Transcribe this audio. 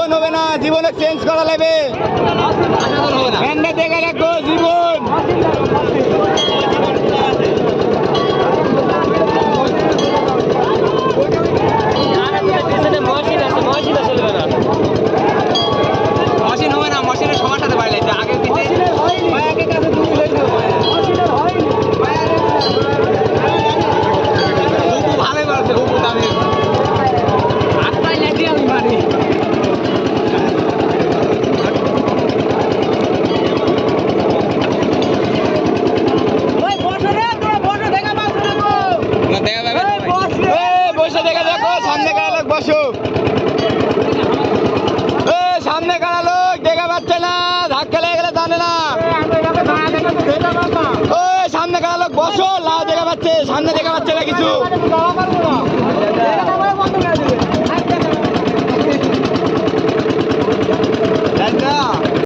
জীবন হবে না, জীবনে চেঞ্জ করা লাগবে। দেখে রাখো জীবন। মশিন হবে না, মশিনের সবার সাথে বাইরে আগে দিতে ভালোই বলছে হুবু দামি আটটাই লেগে আমি মারি বসে দেখা দেখো, সামনে কারা লোক বসো। সামনে কারা লোক দেখা পাচ্ছে না, ধাক্কা লেগে গেলে জানে না। সামনে কারা লোক বসো, লাউ দেখা পাচ্ছে, সামনে দেখা পাচ্ছে না কিছু।